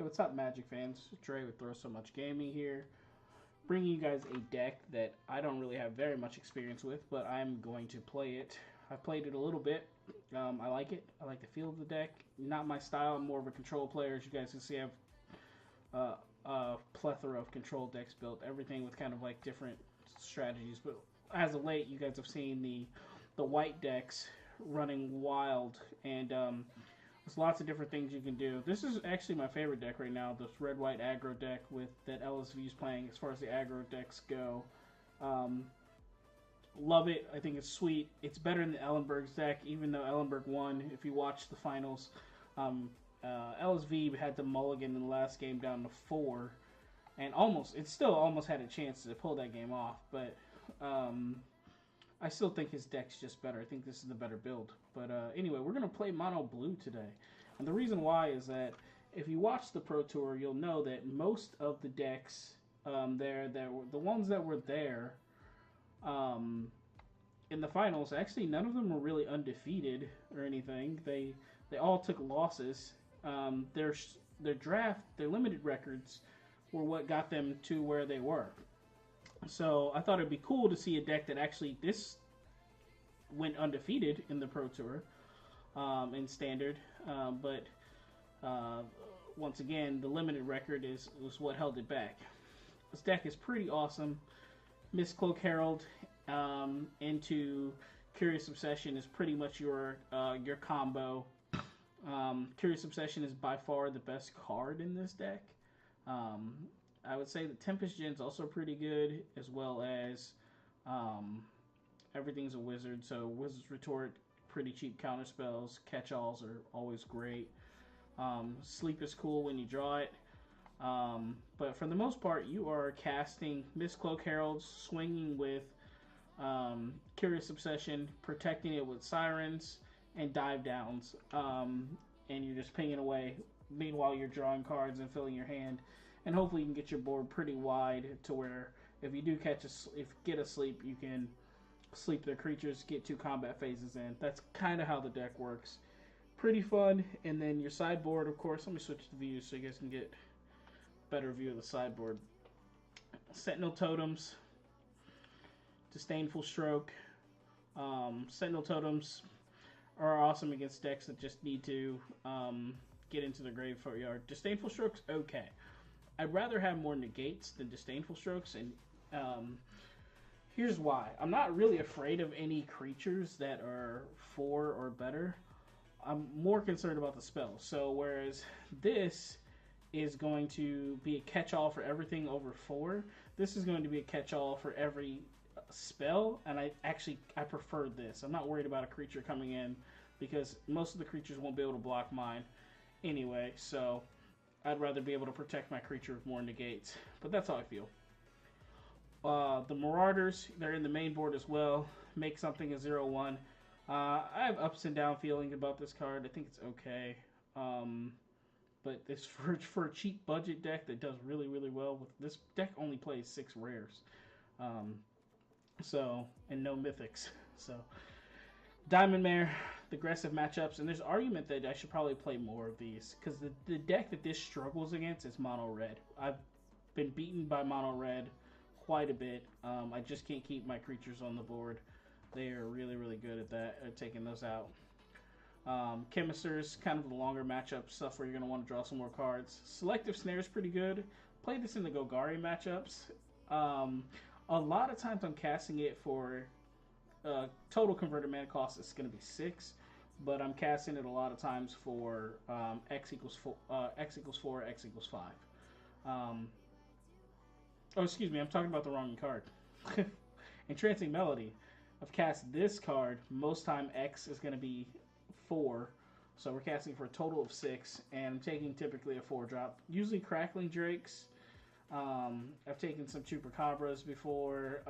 Hey, what's up, Magic fans? Dre with Throw So Much Gaming here, bringing you guys a deck that I don't really have very much experience with, but I'm going to play it. I've played it a little bit. I like it. I like the feel of the deck. Not my style. I'm more of a control player. As you guys can see, I have a plethora of control decks built. Everything with kind of like different strategies. But as of late, you guys have seen the white decks running wild, and there's lots of different things you can do. This is actually my favorite deck right now, this red-white aggro deck with that LSV is playing as far as the aggro decks go. Love it. I think it's sweet. It's better than Ellenberg's deck, even though Ellenberg won. If you watch the finals, LSV had to mulligan in the last game down to 4. And it still almost had a chance to pull that game off. But I still think his deck's just better. I think this is the better build. But anyway, we're going to play mono blue today. And the reason why is that if you watch the Pro Tour, you'll know that most of the decks the ones that were there in the finals, actually none of them were really undefeated or anything. They all took losses. Their limited records were what got them to where they were. So I thought it'd be cool to see a deck that actually went undefeated in the Pro Tour in Standard, but once again, the limited record was what held it back. This deck is pretty awesome. Mistcloak Herald into Curious Obsession is pretty much your combo. Curious Obsession is by far the best card in this deck. I would say the Tempest Gen's also pretty good, as well as everything's a wizard. So Wizard's Retort, pretty cheap counter spells. Catch-alls are always great. Sleep is cool when you draw it. But for the most part, you are casting Mistcloak Heralds, swinging with Curious Obsession, protecting it with Sirens and Dive Downs. And you're just pinging away. Meanwhile, you're drawing cards and filling your hand. And hopefully you can get your board pretty wide to where if you do get a sleep, you can sleep their creatures, get 2 combat phases in. That's kind of how the deck works. Pretty fun. And then your sideboard, of course. Let me switch the views so you guys can get a better view of the sideboard. Sentinel Totems, Disdainful Stroke. Sentinel Totems are awesome against decks that just need to get into the graveyard. Disdainful Stroke's okay. I'd rather have more negates than Disdainful Strokes, and here's why. I'm not really afraid of any creatures that are 4 or better. I'm more concerned about the spells. So whereas this is going to be a catch-all for everything over 4, this is going to be a catch-all for every spell, and I prefer this. I'm not worried about a creature coming in because most of the creatures won't be able to block mine anyway, so I'd rather be able to protect my creature with more negates. But that's how I feel. The Marauders, they're in the main board as well. Make something a 0/1. I have ups and down feelings about this card. I think it's okay. But it's for a cheap budget deck that does really, really well. With this deck only plays 6 rares. And no mythics. So Diamond Mare, the aggressive matchups, and there's argument that I should probably play more of these because the deck that this struggles against is mono red. I've been beaten by mono red quite a bit. I just can't keep my creatures on the board. They are really, really good at that, at taking those out. Chemisters, kind of the longer matchup stuff where you're going to want to draw some more cards. Selective Snare is pretty good. Play this in the Golgari matchups. A lot of times I'm casting it for total converted mana cost is going to be 6, but I'm casting it a lot of times for X equals 4, X equals 5. Oh, excuse me, I'm talking about the wrong card. Entrancing Melody. I've cast this card. Most time X is going to be 4, so we're casting for a total of 6, and I'm taking typically a 4-drop. Usually Crackling Drakes. I've taken some Chupacabras before.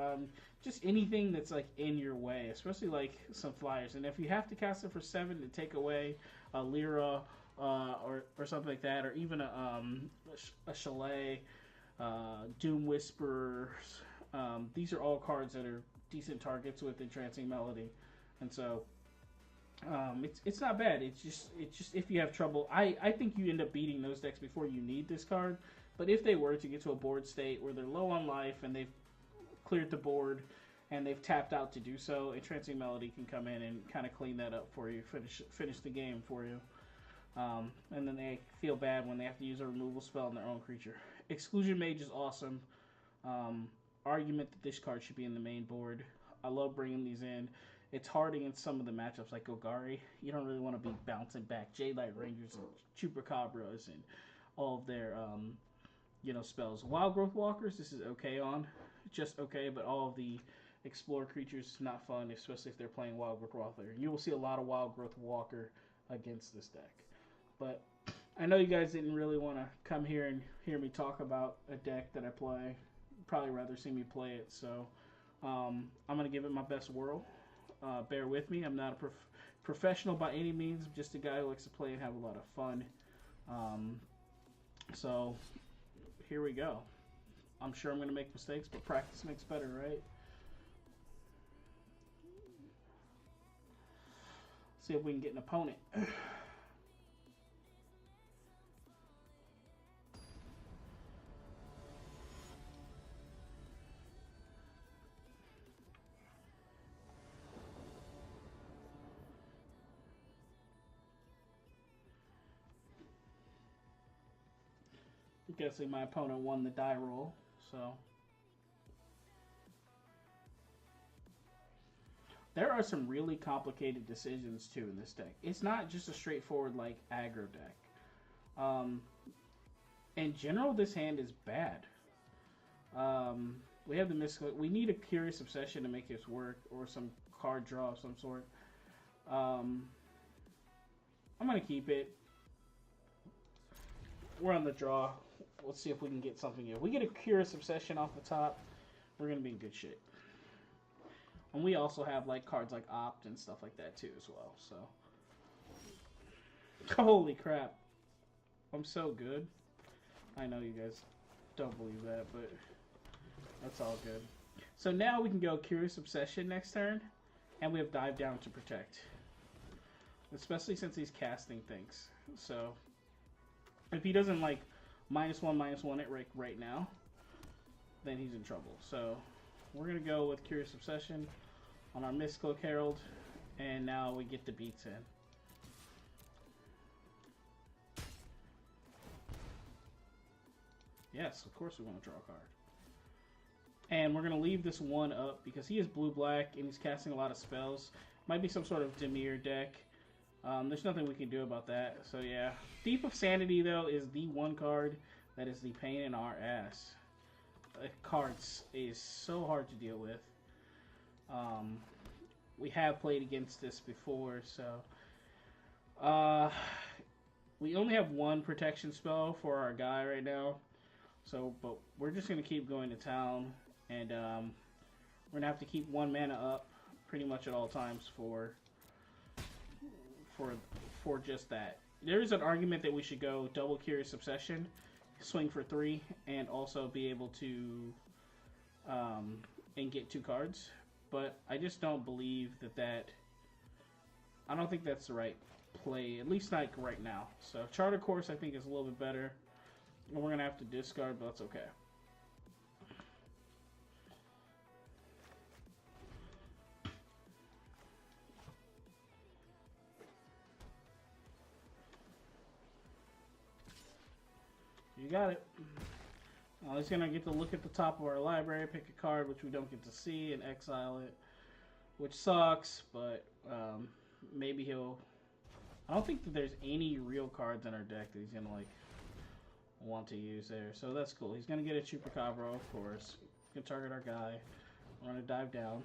Just anything that's like in your way, especially like some flyers. And if you have to cast it for 7 to take away a Lyra or something like that, or even a Chalet, Doom Whisperers, these are all cards that are decent targets with Entrancing Melody. And so It's not bad. It's just if you have trouble, I think you end up beating those decks before you need this card. But if they were to get to a board state where they're low on life and they've cleared the board and they've tapped out to do so, a Trancing Melody can come in and kind of clean that up for you, finish the game for you. And then they feel bad when they have to use a removal spell on their own creature. Exclusion Mage is awesome. Argument that this card should be in the main board. I love bringing these in. It's hard against some of the matchups like Golgari. You don't really want to be bouncing back Jadelight Rangers and Chupacabras and all of their spells. Wild Growth Walkers, this is okay on. Just okay, but all of the Explore creatures, not fun, especially if they're playing Wild Growth Walker. You will see a lot of Wild Growth Walker against this deck. But I know you guys didn't really want to come here and hear me talk about a deck that I play. You'd probably rather see me play it, so I'm going to give it my best whirl. Bear with me. I'm not a professional by any means. I'm just a guy who likes to play and have a lot of fun. So here we go. I'm sure I'm going to make mistakes, but practice makes better, right? See if we can get an opponent. I'm guessing my opponent won the die roll, so. There are some really complicated decisions, too, in this deck. It's not just a straightforward, like, aggro deck. In general, this hand is bad. We have the Mystical. We need a Curious Obsession to make this work, or some card draw of some sort. I'm going to keep it. We're on the draw. Let's see if we can get something here. If we get a Curious Obsession off the top, we're going to be in good shape. And we also have like cards like Opt and stuff like that too as well. So, holy crap, I'm so good. I know you guys don't believe that, but that's all good. So now we can go Curious Obsession next turn, and we have Dive Down to protect. Especially since he's casting things. So if he doesn't like -1/-1 it right now, then he's in trouble. So we're going to go with Curious Obsession on our Mystical Herald, and now we get the beats in. Yes, of course we want to draw a card. And we're going to leave this one up because he is blue-black and he's casting a lot of spells. Might be some sort of Dimir deck. There's nothing we can do about that. So yeah. Deep of Sanity, though, is the one card that is the pain in our ass. Cards is so hard to deal with. We have played against this before, so we only have one protection spell for our guy right now. So, but we're just gonna keep going to town, and we're gonna have to keep 1 mana up pretty much at all times for just that. There is an argument that we should go double Curious Obsession, swing for 3, and also be able to and get 2 cards. But I just don't believe that. I don't think that's the right play, at least not right now. So Charter Course I think is a little bit better. And we're gonna have to discard, but that's okay. You got it. He's going to get to look at the top of our library, pick a card which we don't get to see, and exile it. Which sucks, but maybe he'll... I don't think that there's any real cards in our deck that he's going to like want to use there. So that's cool. He's going to get a Chupacabra, of course. He's going to target our guy. We're going to dive down.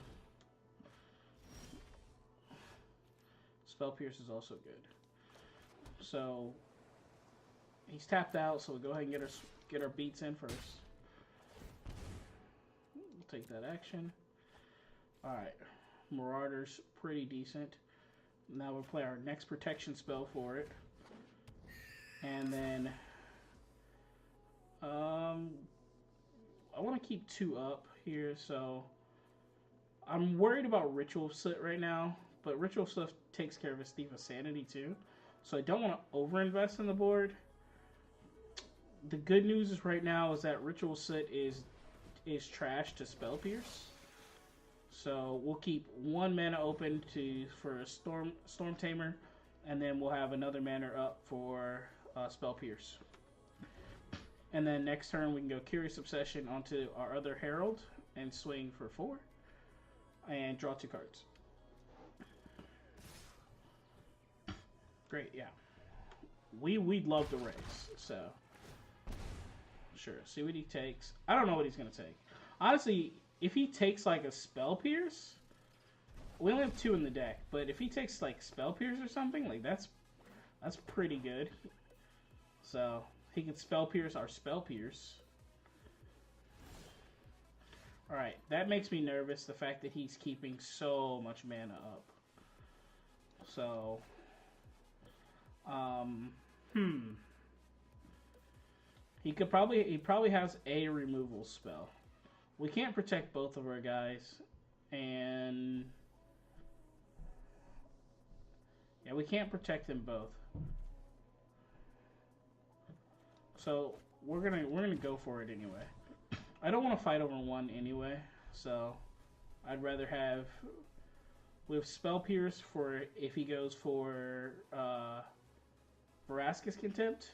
Spell Pierce is also good. So... he's tapped out, so we'll go ahead and get our beats in first. We'll take that action. Alright. Marauder's pretty decent. Now we'll play our next protection spell for it. And then I want to keep 2 up here, so I'm worried about Ritual Slit right now, but Ritual Swift takes care of his Thief of Sanity too. So I don't want to overinvest in the board. The good news is right now is that Ritual Sit is trash to Spell Pierce. So we'll keep 1 mana open for a Storm Tamer, and then we'll have another mana up for Spell Pierce. And then next turn we can go Curious Obsession onto our other Herald and swing for 4 and draw 2 cards. Great, yeah. We'd love to raise, so sure. See what he takes. I don't know what he's gonna take. Honestly, if he takes like a Spell Pierce, we only have 2 in the deck, but if he takes like Spell Pierce or something, like that's pretty good. So he can Spell Pierce our Spell Pierce. Alright, that makes me nervous, the fact that he's keeping so much mana up. So he probably has a removal spell. We can't protect both of our guys, and yeah, we can't protect them both. So we're gonna go for it anyway. I don't want to fight over 1 anyway, so I'd rather have with Spell Pierce for if he goes for Vraska's Contempt,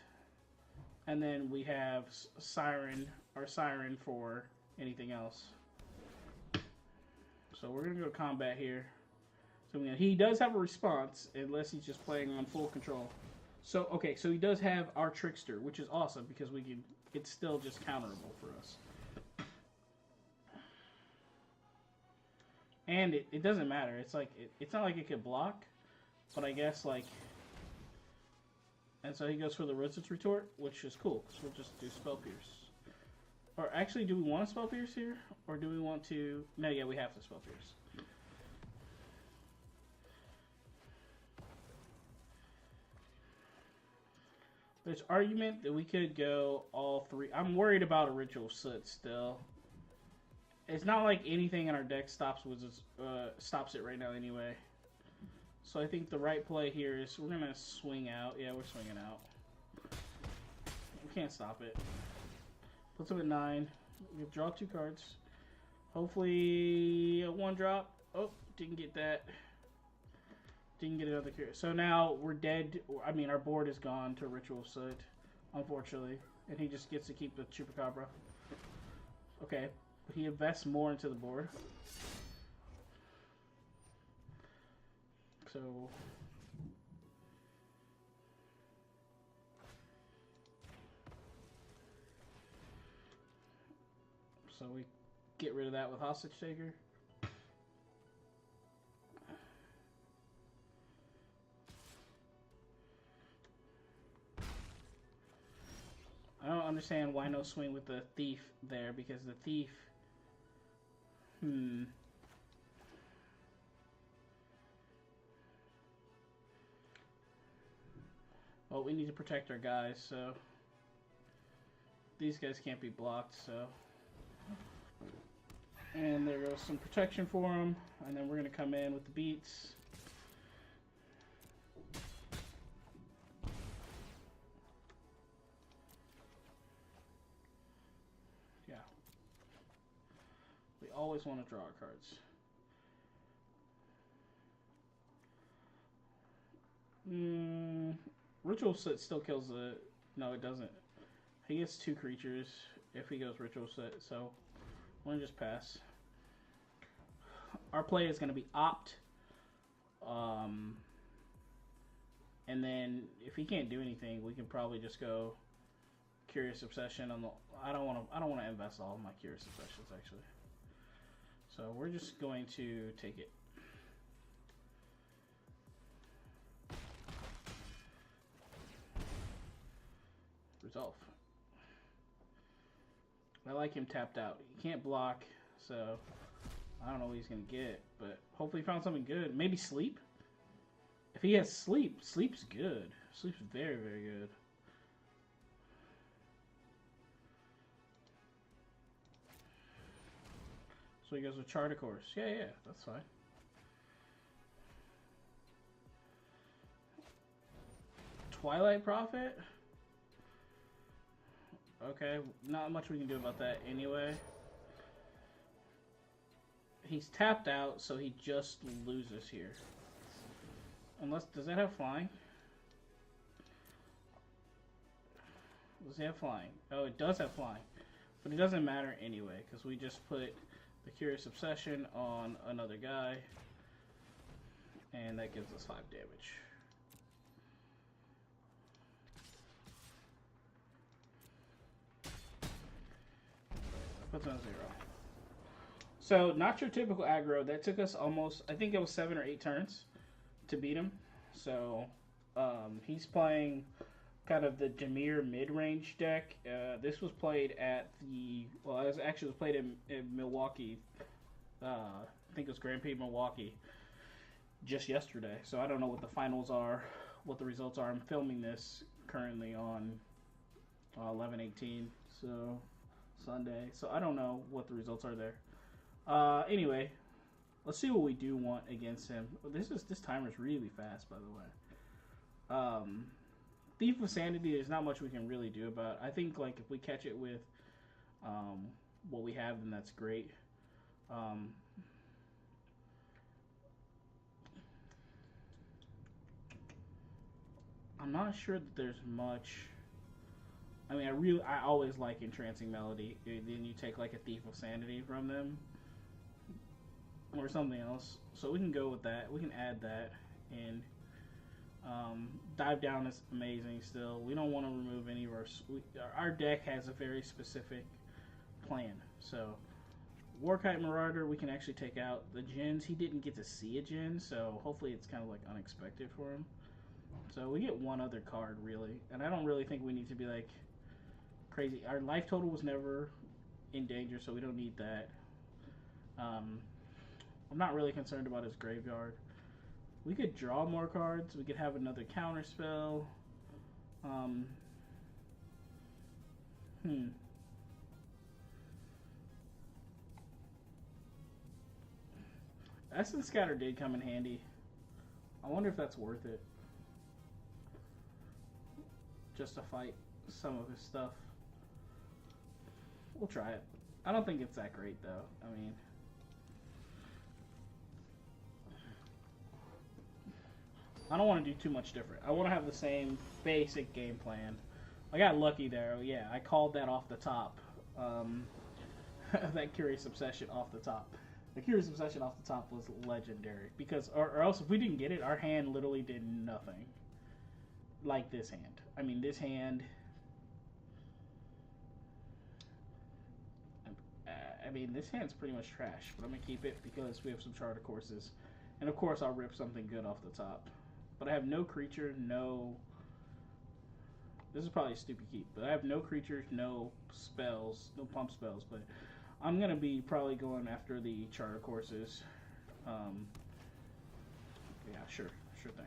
and then we have Siren for anything else. So we're gonna go combat here. So he does have a response unless he's just playing on full control. So okay, so he does have our Trickster, which is awesome because it's still just counterable for us. And it doesn't matter. It's like it's not like it could block, but I guess like. And so he goes for the Resistance Retort, which is cool. So we'll just do Spell Pierce. Or actually, do we want to Spell Pierce here, or do we want to? No, yeah, we have to Spell Pierce. There's argument that we could go all 3. I'm worried about a Ritual Sit still. It's not like anything in our deck stops it right now anyway. So I think the right play here is we're gonna swing out. Yeah, we're swinging out. We can't stop it. Puts him at 9. We draw 2 cards. Hopefully a 1-drop. Oh, didn't get that. Didn't get another cure. So now we're dead. I mean, our board is gone to Ritual Sit, unfortunately, and he just gets to keep the Chupacabra. Okay. He invests more into the board. So we get rid of that with Hostage Taker. I don't understand why no swing with the Thief there, because the Thief Well, we need to protect our guys, so these guys can't be blocked, so. And there goes some protection for them, and then we're going to come in with the beats. Yeah. We always want to draw our cards. Ritual Sit still kills the... No, it doesn't. He gets 2 creatures if he goes Ritual Sit, so we're going to just pass. Our play is going to be Opt. And then if he can't do anything, we can probably just go Curious Obsession on the... I don't want to invest all of my Curious Obsessions, actually. So we're just going to take it. Resolve. I like him tapped out. He can't block, so I don't know what he's going to get, but hopefully he found something good. Maybe Sleep? If he has Sleep, Sleep's good. Sleep's very, very good. So he goes with Chart of Course. Yeah, that's fine. Twilight Prophet? Okay, not much we can do about that anyway. He's tapped out, so he just loses here. Unless, does that have flying? Does it have flying? Oh, it does have flying. But it doesn't matter anyway, because we just put the Curious Obsession on another guy. And that gives us 5 damage. Puts on 0. So, not your typical aggro. That took us almost, I think it was 7 or 8 turns to beat him. So, he's playing kind of the Jameer mid-range deck. This was played at the, well, it was actually played in Milwaukee. I think it was Grand Prix Milwaukee just yesterday. So, I don't know what the finals are, what the results are. I'm filming this currently on 11/18, so Sunday. So, I don't know what the results are there. Anyway, let's see what we do want against him. This timer's really fast, by the way. Thief of Sanity, there's not much we can really do about. I think like if we catch it with what we have, then that's great. I'm not sure that there's much. I mean, I always like Entrancing Melody. Then you take like a Thief of Sanity from them. Or something else. So we can go with that. We can add that. And Dive Down is amazing still. We don't want to remove any of our deck has a very specific plan. So Warkite Marauder, we can actually take out the gens. He didn't get to see a gen, so hopefully it's kind of like unexpected for him. So we get one other card really. And I don't really think we need to be like crazy. Our life total was never in danger, so we don't need that. I'm not really concerned about his graveyard. We could draw more cards. We could have another counter spell. Essence Scatter did come in handy. I wonder if that's worth it. Just to fight some of his stuff. We'll try it. I don't think it's that great though. I mean, I don't want to do too much different. I want to have the same basic game plan. I got lucky there. Yeah, I called that off the top. That Curious Obsession off the top. The Curious Obsession off the top was legendary. Because, or else if we didn't get it, our hand literally did nothing. Like this hand. I mean, this hand... I mean, this hand's pretty much trash. But I'm going to keep it because we have some charter courses. And of course, I'll rip something good off the top. But I have no creature, no... This is probably a stupid keep, but I have no creatures, no spells, no pump spells, but I'm going to be probably going after the charter courses. Yeah, sure thing.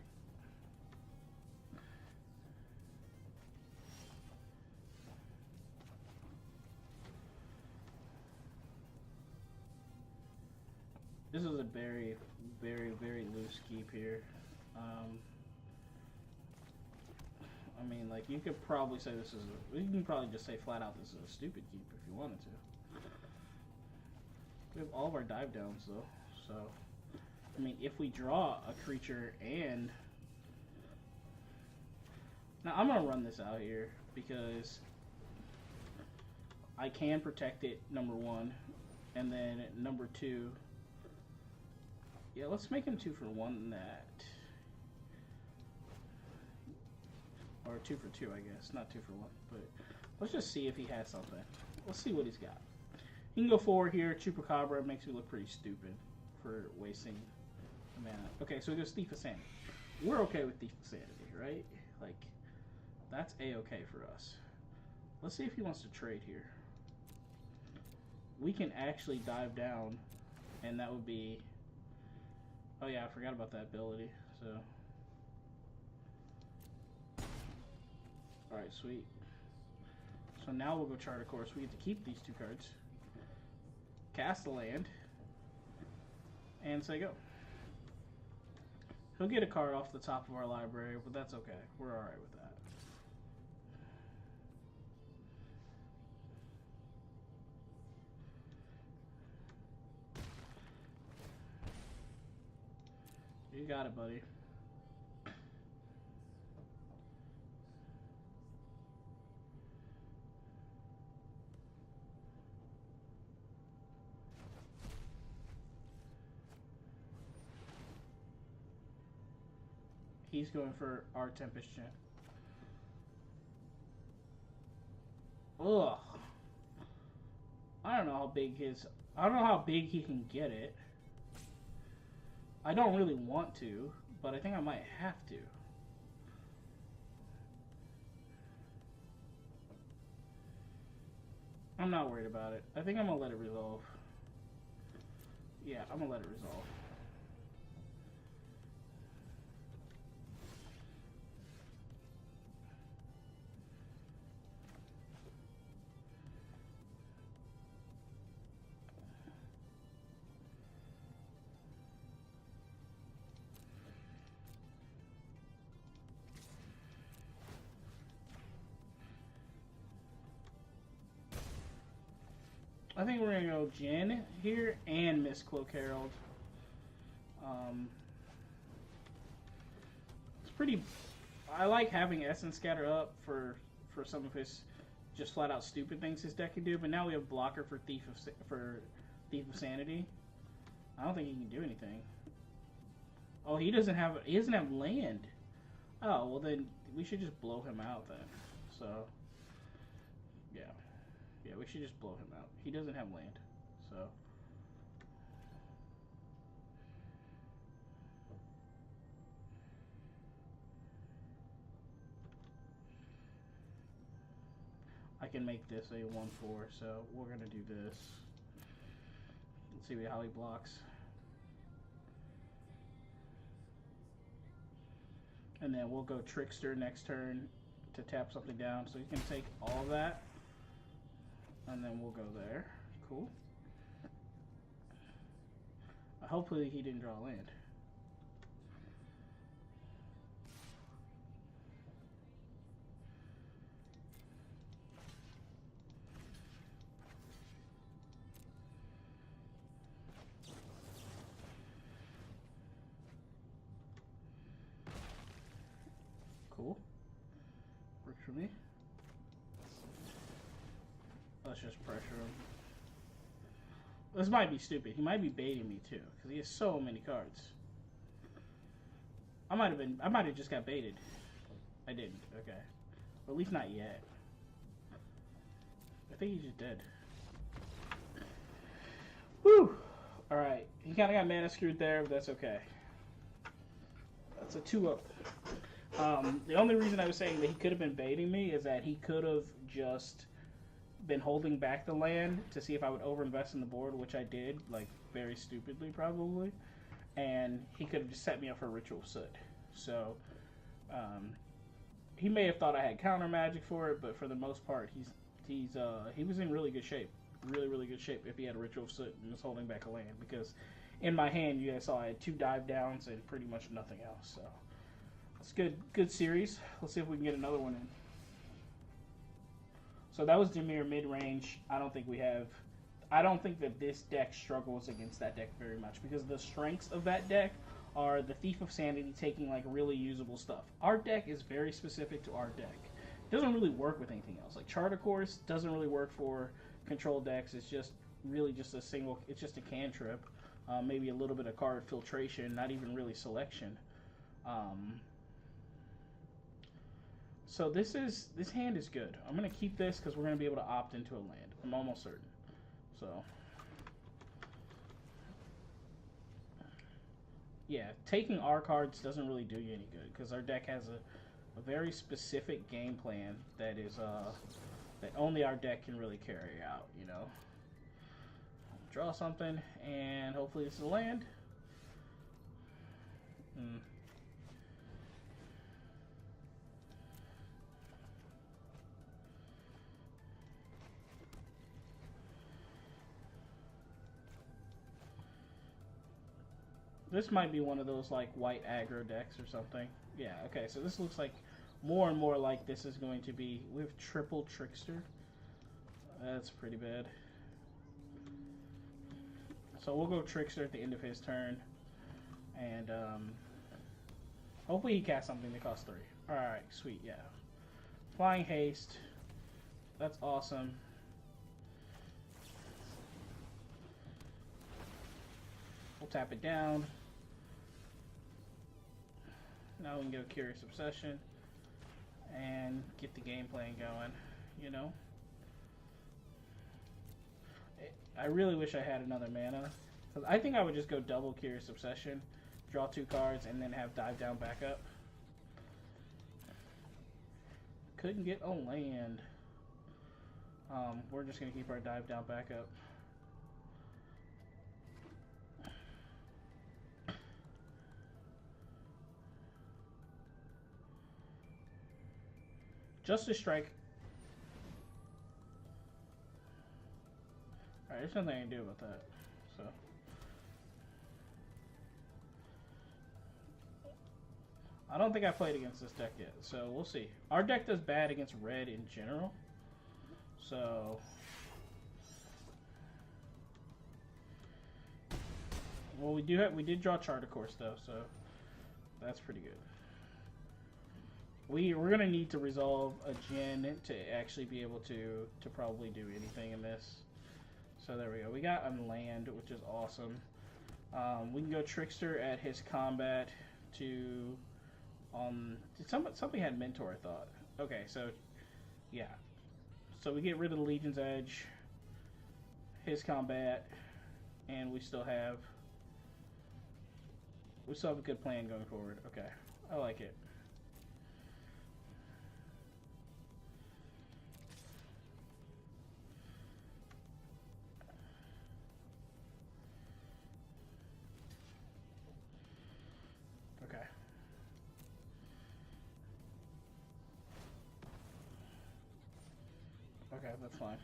This is a very, very, very loose keep here. I mean, like, you could probably say this is you can probably just say flat out this is a stupid keep if you wanted to. We have all of our dive downs, though. So, I mean, if we draw a creature and... Now, I'm going to run this out here because I can protect it, number one. And then, number two... Yeah, let's make him 2 for 1 that. Or 2 for 2, I guess. Not 2 for 1. But let's just see if he has something. Let's see what he's got. He can go forward here. Chupacabra makes me look pretty stupid for wasting mana. Okay, so he goes Thief of Sanity. We're okay with Thief of Sanity, right? Like, that's A-okay for us. Let's see if he wants to trade here. We can actually dive down, and that would be... Oh yeah, I forgot about that ability, so... Alright, sweet. So now we'll go Charter Course. We get to keep these 2 cards. Cast a land. And say go. He'll get a card off the top of our library, but that's okay. We're alright with that. You got it, buddy. He's going for our Tempest Gen. Ugh. I don't know how big his... I don't know how big he can get it. I don't really want to, but I think I might have to. I'm not worried about it. I think I'm going to let it resolve. Yeah, I'm going to let it resolve. I think we're gonna go Jin here and Miss Cloak Herald. It's pretty. I like having Essence Scatter up for some of his just flat out stupid things his deck can do. But now we have blocker for Thief of Sanity. I don't think he can do anything. Oh, he doesn't have land. Oh well, then we should just blow him out then. So yeah. Yeah, we should just blow him out. He doesn't have land, so. I can make this a 1/4, so we're gonna do this. Let's see how he blocks. And then we'll go Trickster next turn to tap something down, so he can take all of that. And then we'll go there. Cool. Hopefully he didn't draw land. Cool. Works for me. Let's just pressure him. This might be stupid. He might be baiting me too, because he has so many cards. I might have just got baited. I didn't. Okay. Or at least not yet. I think he's just dead. Whew. Alright. He kind of got mana screwed there, but that's okay. That's a 2-up. The only reason I was saying that he could have been baiting me is that he could have just been holding back the land to see if I would overinvest in the board, which I did, like, very stupidly probably, and he could have just set me up for Ritual Soot. So he may have thought I had counter magic for it, but for the most part he was in really good shape, really good shape if he had a Ritual Soot and was holding back a land, because in my hand you guys saw I had 2 dive downs and pretty much nothing else. So it's good series. Let's see if we can get another one in. So that was Dimir mid-range. I don't think that this deck struggles against that deck very much, because the strengths of that deck are the Thief of Sanity taking like really usable stuff. Our deck is very specific to our deck. It doesn't really work with anything else. Like Charter Course doesn't really work for control decks. It's just really just a single. It's just a cantrip, maybe a little bit of card filtration, not even really selection. So this hand is good. I'm going to keep this because we're going to be able to opt into a land. I'm almost certain. So, yeah, taking our cards doesn't really do you any good, because our deck has a very specific game plan that is that only our deck can really carry out, you know. Draw something, and hopefully this is a land. This might be one of those like white aggro decks or something. Yeah, okay, so this looks like more and more like this is going to be. We have triple Trickster. That's pretty bad. So we'll go Trickster at the end of his turn. And Hopefully he casts something that costs 3. Alright, sweet, yeah. Flying Haste. That's awesome. We'll tap it down. Now we can go Curious Obsession and get the game plan going, you know? I really wish I had another mana. Because I think I would just go double Curious Obsession, draw 2 cards, and then have Dive Down backup. Couldn't get a land. We're just going to keep our Dive Down backup. Justice Strike. Alright, there's nothing I can do about that. So I don't think I played against this deck yet, so we'll see. Our deck does bad against red in general. So well, we did draw Charter Course though, so that's pretty good. We're gonna need to resolve a Djinn to actually be able to probably do anything in this. So there we go. We got a land, which is awesome. We can go Trickster at his combat to somebody had Mentor, I thought. Okay, so yeah. So we get rid of the Legion's Edge, his combat, and we still have a good plan going forward. Okay. I like it. Okay, that's fine.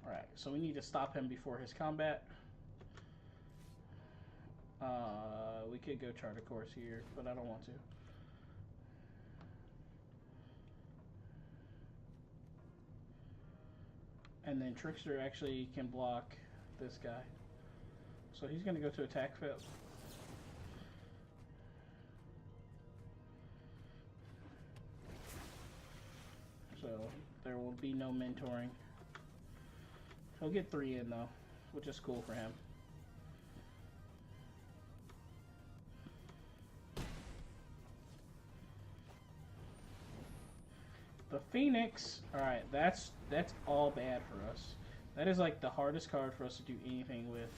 Alright, so we need to stop him before his combat. We could go Charter Course here, but I don't want to. And then Trickster actually can block this guy. So he's going to go to attack fail. So there will be no mentoring. He'll get 3 in though, which is cool for him. The Phoenix, alright, that's all bad for us. That is like the hardest card for us to do anything with.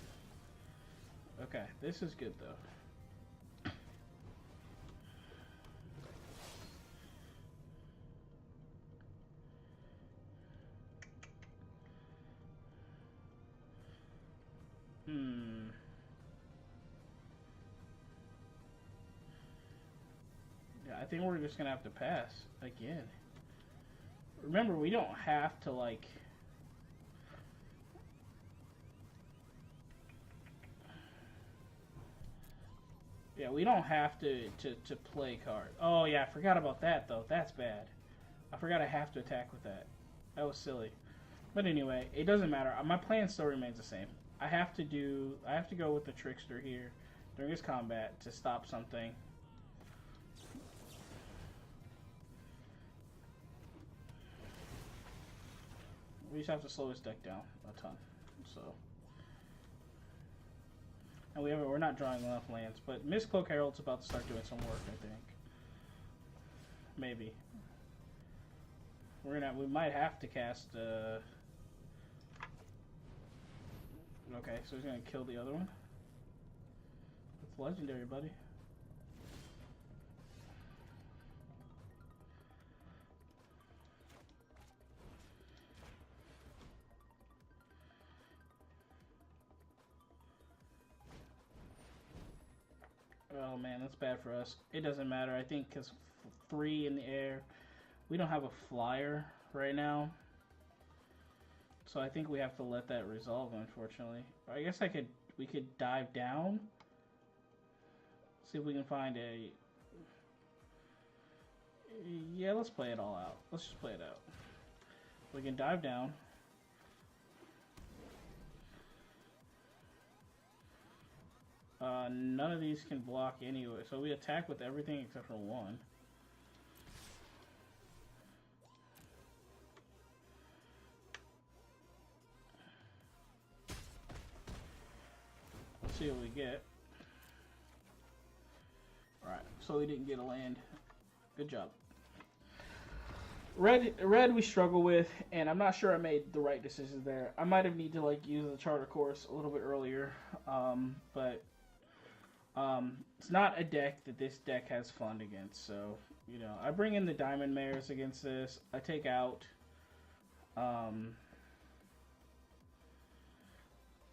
Okay, this is good though. Yeah, I think we're just gonna have to pass again. Remember, we don't have to like. Yeah, we don't have to play card. Oh yeah, I forgot about that though. That's bad. I forgot I have to attack with that. That was silly. But anyway, it doesn't matter. My plan still remains the same. I have to go with the Trickster here during his combat to stop something. We just have to slow his deck down a ton. So, and we're not drawing enough lands, but Mistcloak Herald's about to start doing some work, I think. Maybe. We might have to cast. Okay, so he's gonna kill the other one. It's legendary, buddy. Oh man, that's bad for us. It doesn't matter, I think, because 3 in the air. We don't have a flyer right now. So I think we have to let that resolve, unfortunately. I guess we could dive down. See if we can find a... Yeah, let's play it all out. Let's just play it out. We can dive down. None of these can block anyway, so we attack with everything except for one. Let's see what we get. Alright, so we didn't get a land. Good job. Red we struggle with, and I'm not sure I made the right decisions there. I might have need to like use the charter course a little bit earlier, but it's not a deck that this deck has fun against. So you know, I bring in the Diamond Mares against this. I take out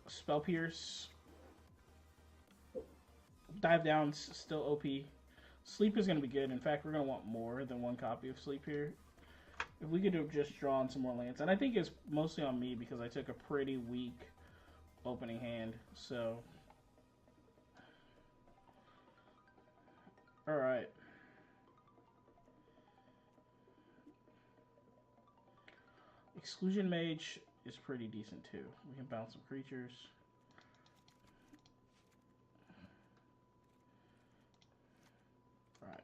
Spell Pierce. Dive Down's still OP. Sleep is going to be good. In fact, we're going to want more than one copy of Sleep here. If we could have just drawn some more lands. And I think it's mostly on me because I took a pretty weak opening hand. So, alright. Exclusion Mage is pretty decent too. We can bounce some creatures. Alright.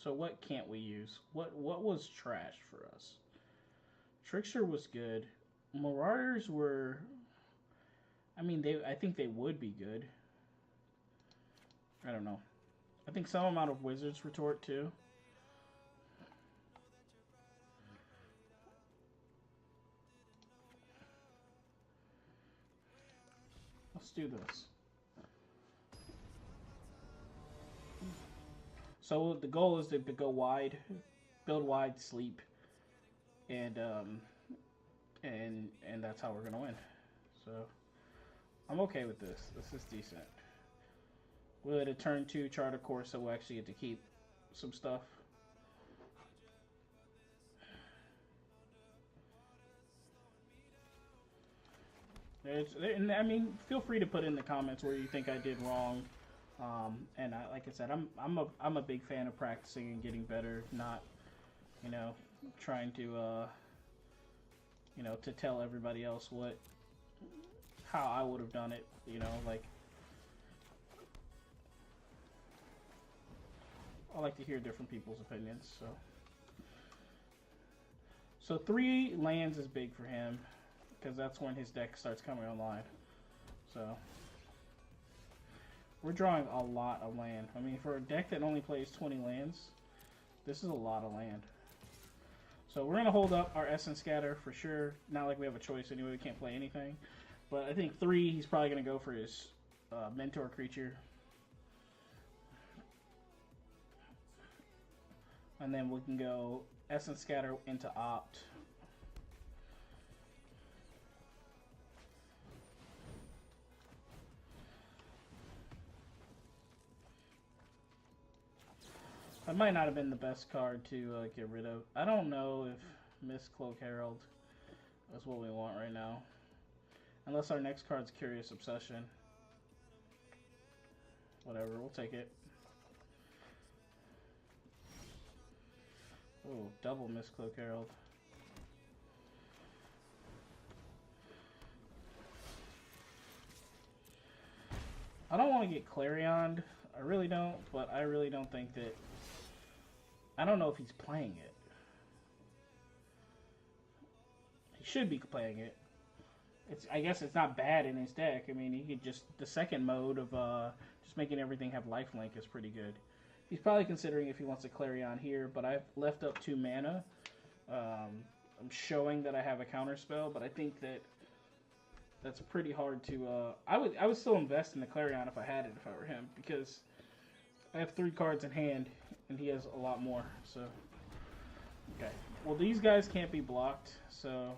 So what can't we use? What was trash for us? Trickster was good. Marauders were... I mean, I think they would be good. I don't know. I think some amount of Wizard's Retort too. Let's do this. So the goal is to go wide, build wide, sleep, and that's how we're gonna win. So I'm okay with this. This is decent. We'll hit a turn 2 charter course, so we'll actually get to keep some stuff. And I mean, feel free to put in the comments where you think I did wrong. And like I said, I'm a big fan of practicing and getting better, not, you know, trying to, you know, to tell everybody else how I would have done it, you know, like, I like to hear different people's opinions, so 3 lands is big for him, because that's when his deck starts coming online, so... We're drawing a lot of land. I mean, for a deck that only plays 20 lands, this is a lot of land. So we're going to hold up our Essence Scatter for sure. Not like we have a choice anyway. We can't play anything. But I think 3, he's probably going to go for his Mentor creature. And then we can go Essence Scatter into Opt. That might not have been the best card to get rid of. I don't know if Mistcloak Herald is what we want right now. Unless our next card's Curious Obsession. Whatever, we'll take it. Oh, double Mistcloak Herald. I don't want to get Clarioned. I really don't, but I really don't think that... I don't know if he's playing it. He should be playing it. I guess it's not bad in his deck. I mean, he could just... The second mode of just making everything have lifelink is pretty good. He's probably considering if he wants to Clarion here, but I've left up 2 mana. I'm showing that I have a counterspell, but I think that's pretty hard to... I would still invest in the Clarion if I had it, if I were him, because I have 3 cards in hand, and he has a lot more, so... Okay. Well, these guys can't be blocked, so...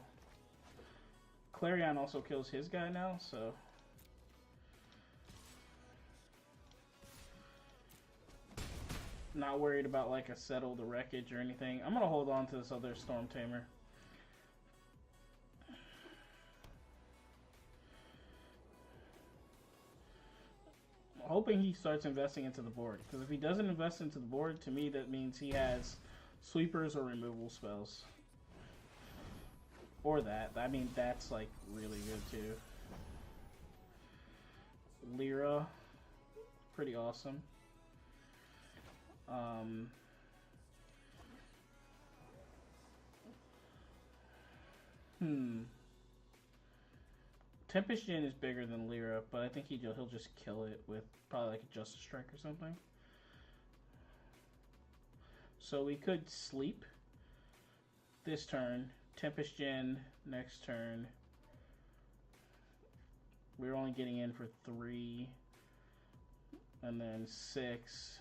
Clarion also kills his guy now, so... Not worried about, like, a Settle the Wreckage or anything. I'm gonna hold on to this other Storm Tamer. Hoping he starts investing into the board, because if he doesn't invest into the board, to me that means he has sweepers or removal spells, or that. I mean, that's like really good too. Lyra, pretty awesome. Tempest Djinn is bigger than Lyra, but I think he'll just kill it with probably like a Justice Strike or something. So we could sleep this turn, Tempest Djinn next turn. We're only getting in for 3, and then 6,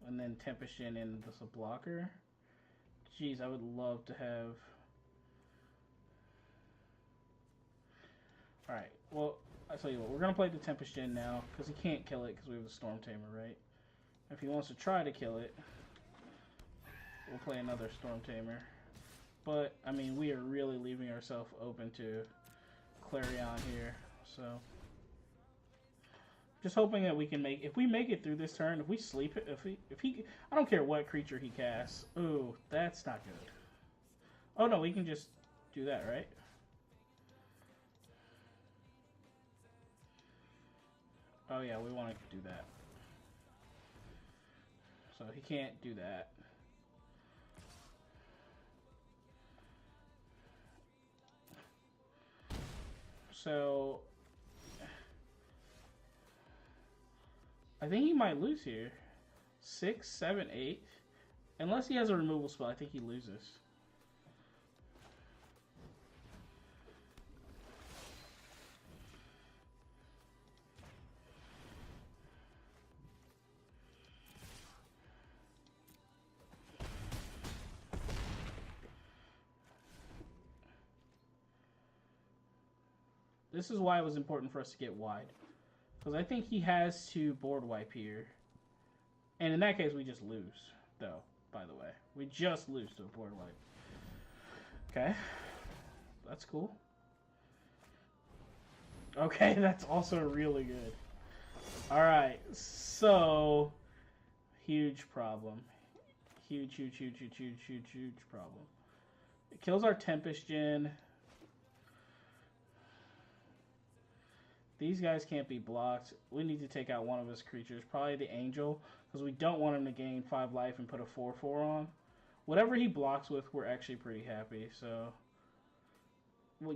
and then Tempest Djinn in as a blocker. Jeez, I would love to have. Alright, well, I'll tell you what, we're going to play the Tempest Djinn now, because he can't kill it because we have a Storm Tamer, right? If he wants to try to kill it, we'll play another Storm Tamer. But, I mean, we are really leaving ourselves open to Clarion here, so. Just hoping that we can make, if we make it through this turn, if we sleep it, if he, I don't care what creature he casts. Ooh, that's not good. Oh no, we can just do that, right? Oh yeah, we want to do that. So he can't do that. So I think he might lose here. 6, 7, 8. Unless he has a removal spell, I think he loses. This is why it was important for us to get wide. Because I think he has to board wipe here. And in that case, we just lose, though, by the way. We just lose to a board wipe. Okay. That's cool. Okay, that's also really good. Alright, so... Huge problem. Huge problem. It kills our Tempest Djinn. These guys can't be blocked. We need to take out one of his creatures, probably the Angel, because we don't want him to gain 5 life and put a 4/4 on. Whatever he blocks with, we're actually pretty happy. So,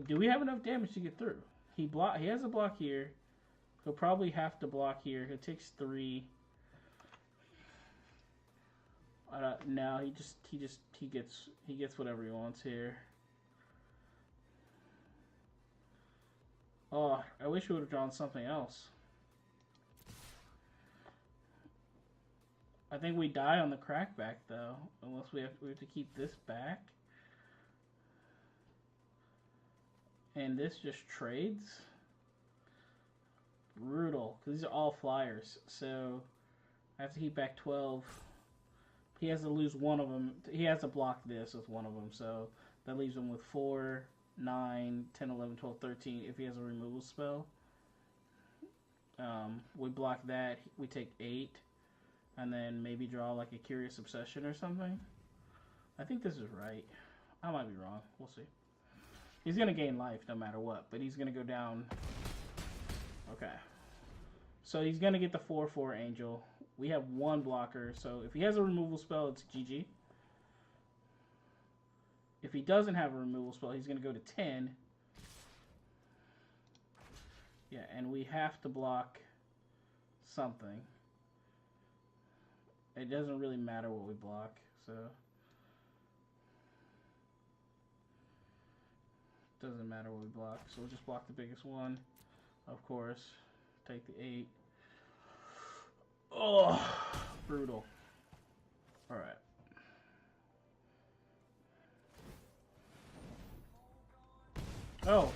do we have enough damage to get through? He has a block here. He'll probably have to block here. He takes 3. No, he gets whatever he wants here. Oh, I wish we would have drawn something else. I think we die on the crackback though, unless we have to keep this back. And this just trades. Brutal, because these are all flyers. So I have to keep back 12. He has to lose one of them. He has to block this with one of them, so that leaves him with 4, 9, 10, 11, 12, 13 if he has a removal spell. We block that. We take 8. And then maybe draw like a Curious Obsession or something. I think this is right. I might be wrong. We'll see. He's going to gain life no matter what, but he's going to go down. Okay. So he's going to get the 4/4 Angel. We have 1 blocker, so if he has a removal spell, it's GG. If he doesn't have a removal spell, he's going to go to 10. Yeah, and we have to block something. It doesn't really matter what we block, so... Doesn't matter what we block, so we'll just block the biggest one, of course. Take the 8. Oh, brutal. Alright. Oh,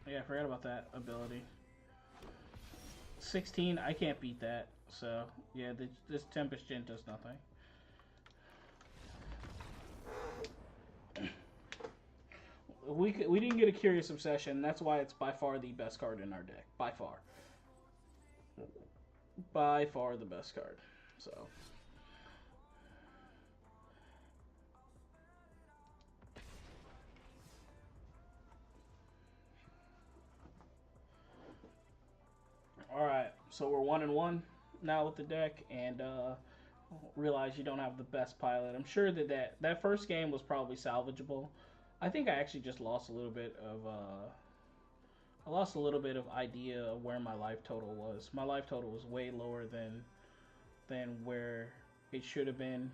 yeah, I forgot about that ability. 16, I can't beat that. So, yeah, this Tempest Djinn does nothing. We didn't get a Curious Obsession. That's why it's by far the best card in our deck. By far. By far the best card. So. Alright, so we're 1-1. now with the deck, and realize you don't have the best pilot. I'm sure that first game was probably salvageable. I think I actually just lost a little bit of idea of where my life total was. My life total was way lower than where it should have been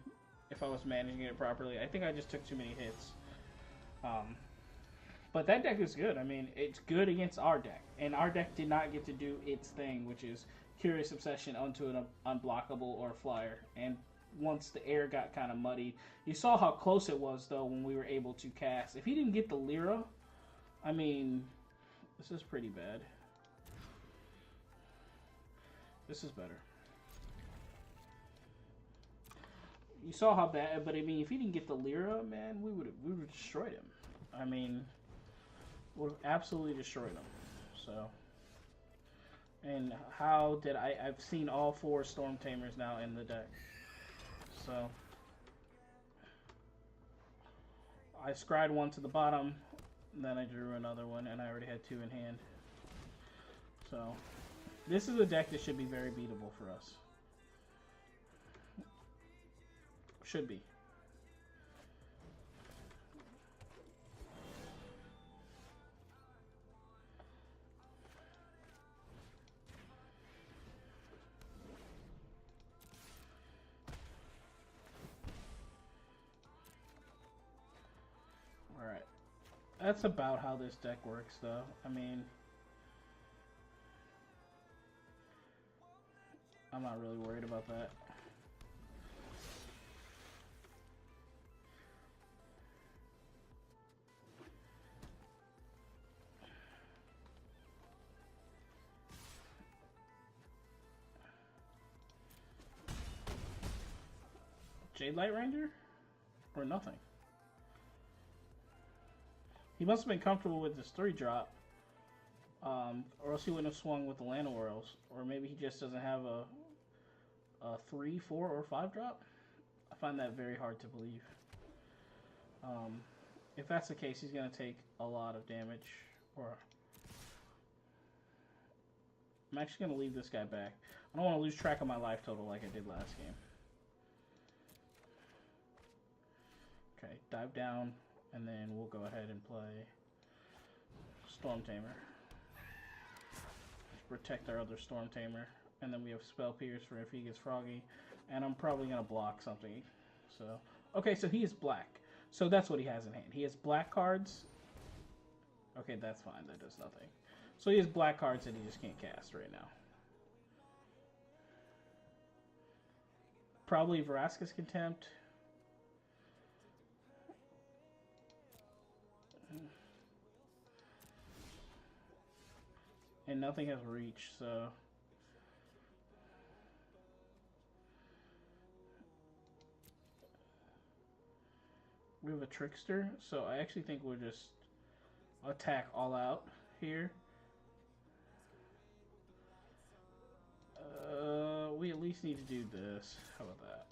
if I was managing it properly. I think I just took too many hits. But that deck is good. I mean, it's good against our deck, and our deck did not get to do its thing, which is Curious Obsession onto an unblockable or flyer. And once the air got kind of muddy, you saw how close it was though when we were able to cast. If he didn't get the Lyra, I mean, this is pretty bad. This is better. You saw how bad, but I mean, if he didn't get the Lyra, man, we would have destroyed him. I mean, would have absolutely destroyed him. So, and how did I've seen all 4 Storm Tamers now in the deck. So, I scryed one to the bottom, then I drew another one, and I already had 2 in hand. So, this is a deck that should be very beatable for us. Should be. Alright. That's about how this deck works, though. I mean, I'm not really worried about that. Jade Light Ranger? Or nothing? He must have been comfortable with this 3-drop. Or else he wouldn't have swung with the Land of Worlds. Or maybe he just doesn't have a 3, 4, or 5-drop. I find that very hard to believe. If that's the case, he's going to take a lot of damage. Or I'm actually going to leave this guy back. I don't want to lose track of my life total like I did last game. Okay, dive down, and then we'll go ahead and play Storm Tamer. Protect our other Storm Tamer, and then we have Spell Pierce for if he gets froggy, and I'm probably going to block something. So, okay, so he is black. So that's what he has in hand. He has black cards. Okay, that's fine. That does nothing. So he has black cards that he just can't cast right now. Probably Vraska's Contempt. And nothing has reach, so we have a Trickster, so I actually think we'll just attack all out here. We at least need to do this. How about that?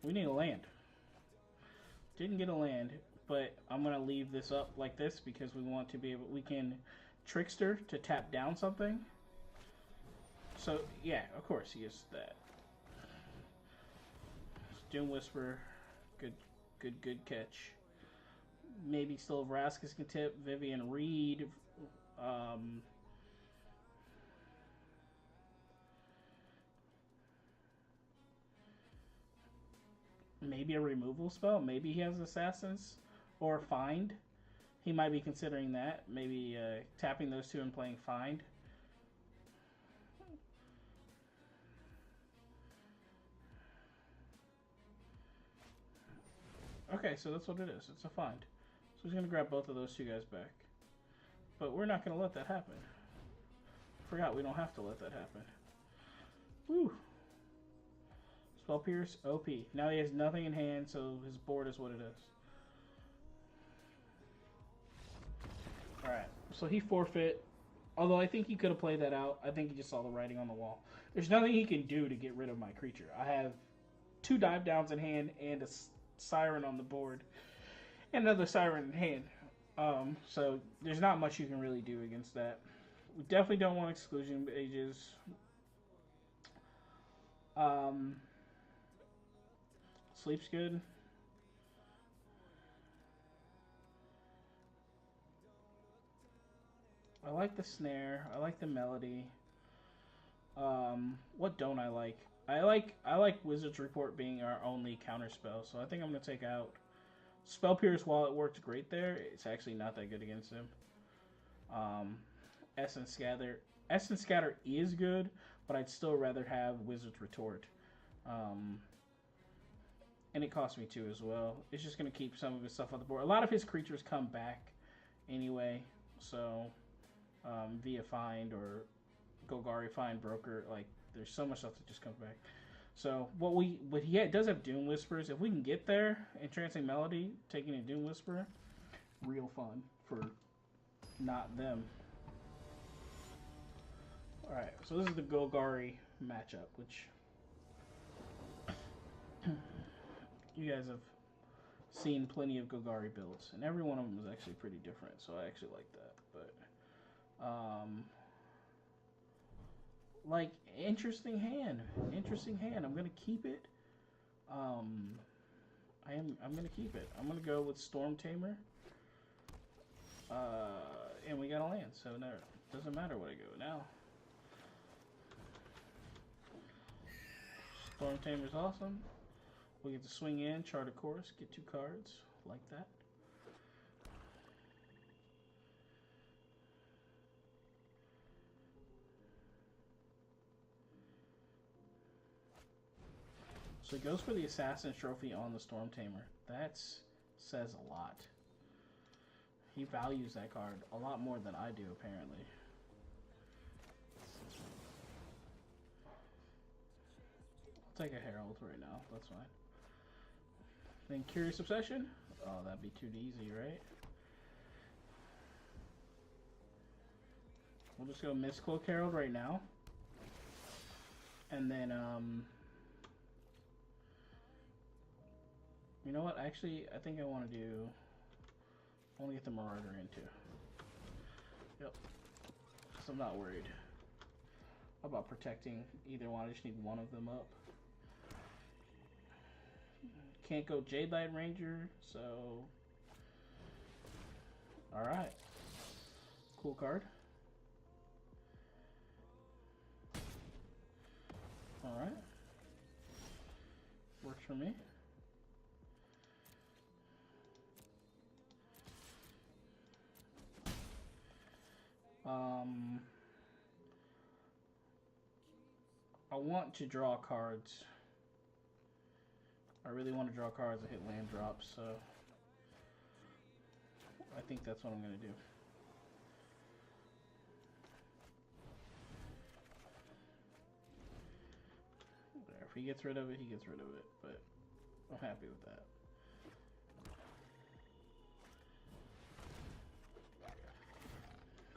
We need a land. Didn't get a land. But I'm going to leave this up like this because we want to be able, we can Trickster to tap down something. So, yeah, of course he is that. Doom Whisper, good catch. Maybe still Vraska's Contempt, Vivian Reed. Maybe a removal spell. Maybe he has Assassins. Or Find. He might be considering that. Maybe tapping those 2 and playing Find. Okay, so that's what it is. It's a Find. So he's going to grab both of those 2 guys back. But we're not going to let that happen. Forgot we don't have to let that happen. Woo! Spell Pierce, OP. Now he has nothing in hand, so his board is what it is. Alright, so he forfeit. Although I think he could have played that out. I think he just saw the writing on the wall. There's nothing he can do to get rid of my creature. I have 2 dive downs in hand and a Siren on the board. And another Siren in hand. So there's not much you can really do against that. We definitely don't want exclusion ages. Um, Sleep's good. I like the snare. I like the melody. What don't I like? I like Wizard's Report being our only counter spell, so I think I'm gonna take out Spell Pierce. While it worked great there, it's actually not that good against him. Um, Essence Scatter. Essence Scatter is good, but I'd still rather have Wizard's Retort. Um, and it costs me 2 as well. It's just gonna keep some of his stuff on the board. A lot of his creatures come back anyway, so via Find or Golgari Find Broker, like there's so much stuff that just comes back. So what he does have Doom Whispers. If we can get there in Trancing Melody, taking a Doom Whisper, real fun for not them. All right, so this is the Golgari matchup, which you guys have seen plenty of Golgari builds, and every one of them is actually pretty different. So I actually like that, but like interesting hand. I'm gonna keep it. I'm gonna keep it. I'm gonna go with Storm Tamer. And we got a land, so no, doesn't matter what I go now. Storm Tamer's awesome. We get to swing in, chart a course, get 2 cards like that. So he goes for the Assassin's Trophy on the Storm Tamer. That says a lot. He values that card a lot more than I do, apparently. I'll take a Herald right now. That's fine. Then Curious Obsession. Oh, that'd be too easy, right? We'll just go Mistcloak Herald right now. And then, you know what? Actually, I think I want to get the Marauder in too. Yep. So I'm not worried about protecting either one. I just need one of them up. Can't go Jade Light Ranger, so... Alright. Cool card. Alright. Works for me. I want to draw cards. I really want to draw cards that hit land drops, so I think that's what I'm going to do. There, if he gets rid of it, he gets rid of it, but I'm happy with that.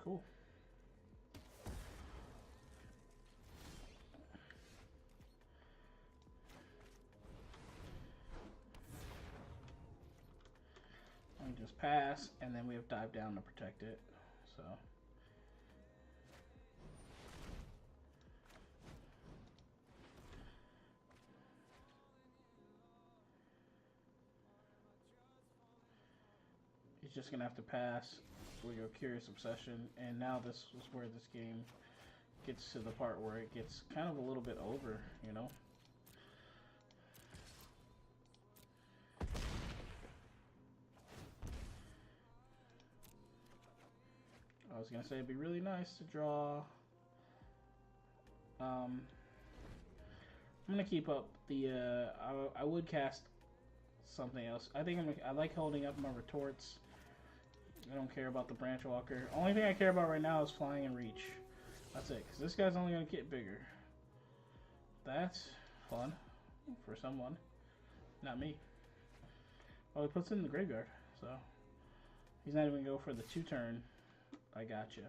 Cool. And just pass, and then we have dive down to protect it. So he's just gonna have to pass. We go Curious Obsession, and now this is where this game gets to the part where it gets kind of a little bit over, you know. I was gonna say it'd be really nice to draw. I'm gonna keep up the. I would cast something else. I think I like holding up my retorts. I don't care about the Branch Walker. Only thing I care about right now is flying and reach. That's it, because this guy's only gonna get bigger. That's fun for someone, not me. Oh, he puts it in the graveyard, so he's not even gonna go for the 2-turn. I gotcha.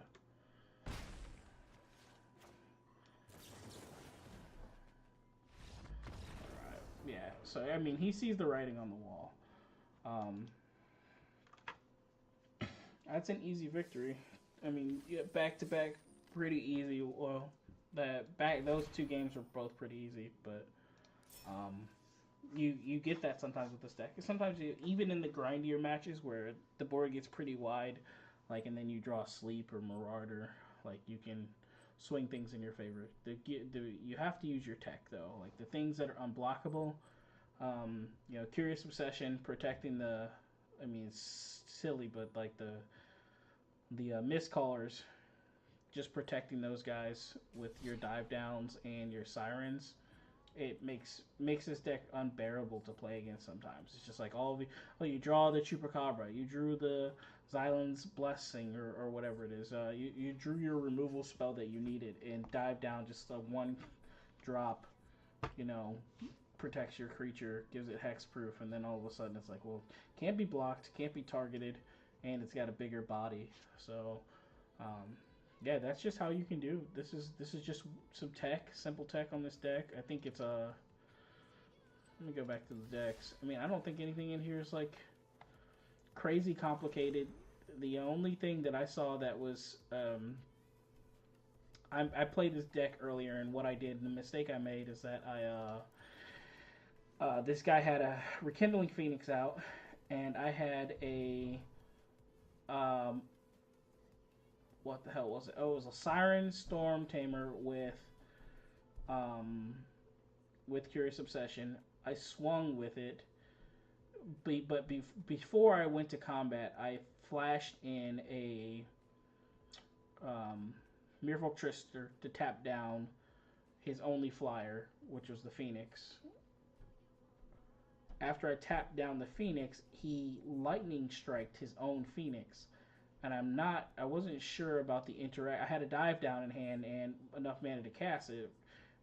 Alright, yeah, so I mean, he sees the writing on the wall. That's an easy victory. I mean, back-to-back pretty easy. Well, those two games were both pretty easy, but um, you get that sometimes with this deck. Sometimes even in the grindier matches where the board gets pretty wide, like and then you draw Sleep or Marauder, like you can swing things in your favor. You have to use your tech though, like the things that are unblockable. Curious Obsession, protecting the. I mean, it's silly, but like the Mistcallers, just protecting those guys with your dive downs and your sirens, it makes this deck unbearable to play against sometimes. It's just like you draw the Chupacabra, you drew the Xylan's Blessing or whatever it is. You drew your removal spell that you needed and dive down just a one drop, you know, protects your creature, gives it hexproof, and then all of a sudden it's like, well, can't be blocked, can't be targeted, and it's got a bigger body. So, yeah, that's just how you can do. This is just some tech, simple tech on this deck. I think it's a. Let me go back to the decks. I mean, I don't think anything in here is like crazy complicated. The only thing that I saw that was I played this deck earlier, and what I did, the mistake I made is that this guy had a Rekindling Phoenix out, and I had a what the hell was it? Oh, it was a Siren Storm Tamer with Curious Obsession. I swung with it, but before I went to combat, I flashed in a Mirfolk Trister to tap down his only flyer, which was the Phoenix. After I tapped down the Phoenix, he lightning striked his own Phoenix. And I wasn't sure about the interact. I had a dive down in hand and enough mana to cast it,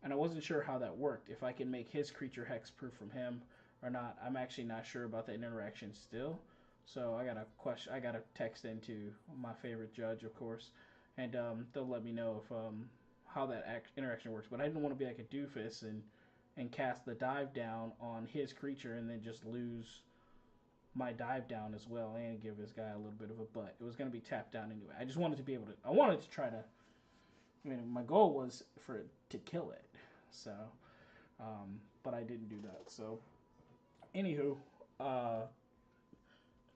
and I wasn't sure how that worked. If I can make his creature hexproof from him or not, I'm actually not sure about that interaction still. So I got to text into my favorite judge, of course, and they'll let me know if how that interaction works. But I didn't want to be like a doofus and cast the dive down on his creature and then just lose my dive down as well and give this guy a little bit of a butt. It was going to be tapped down anyway. I just wanted to be able to. I wanted to try to. I mean, my goal was for it to kill it. So, but I didn't do that. So, anywho,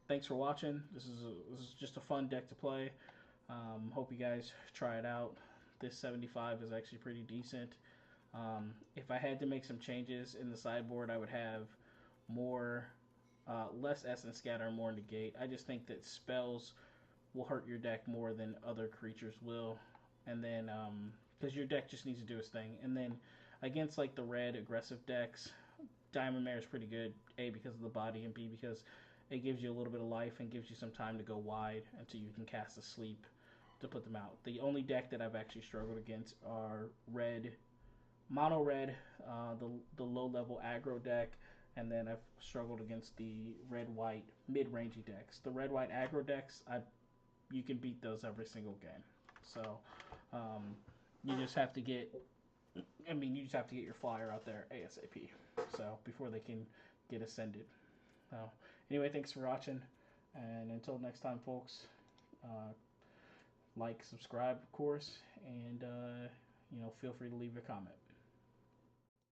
thanks for watching. This is just a fun deck to play. Hope you guys try it out. This 75 is actually pretty decent. If I had to make some changes in the sideboard, I would have more. Less Essence Scatter, more Negate. I just think that spells will hurt your deck more than other creatures will. And then, because your deck just needs to do its thing. And then, against like the red aggressive decks, Diamond Mare is pretty good. A, because of the body, and B, because it gives you a little bit of life and gives you some time to go wide until you can cast a Sleep to put them out. The only deck that I've actually struggled against are mono red, the low level aggro deck. And then I've struggled against the red-white mid-rangey decks. The red-white aggro decks, you can beat those every single game. So you just have to get, your flyer out there ASAP. So before they can get ascended. Anyway, thanks for watching, and until next time, folks. Like, subscribe, of course, and feel free to leave a comment.